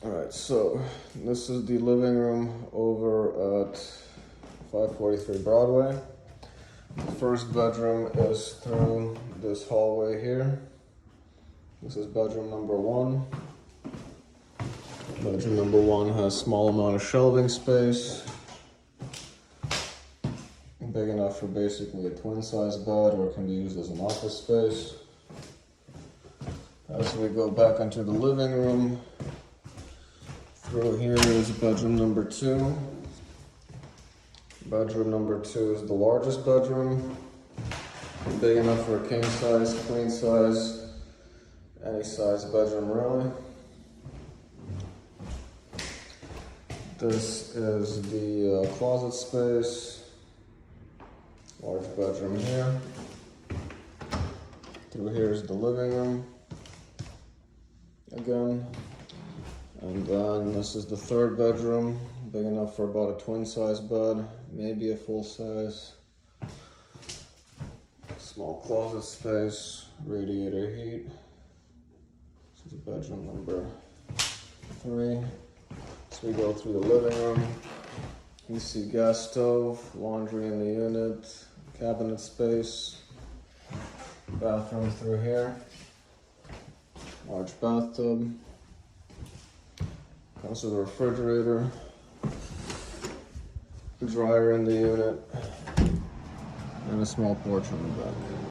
Alright, so this is the living room over at 543 Broadway. The first bedroom is through this hallway here. This is bedroom number one. Bedroom number one has small amount of shelving space. Big enough for basically a twin size bed, or it can be used as an office space. As we go back into the living room, through here is bedroom number two. Bedroom number two is the largest bedroom. Big enough for a king size, queen size, any size bedroom really. This is the closet space. Large bedroom here. Through here is the living room. Again. And then this is the third bedroom. Big enough for about a twin size bed, maybe a full size. Small closet space, radiator heat. This is bedroom number three. So we go through the living room. You see gas stove, laundry in the unit, cabinet space, bathroom through here, large bathtub, comes with a refrigerator, dryer in the unit, and a small porch on the back.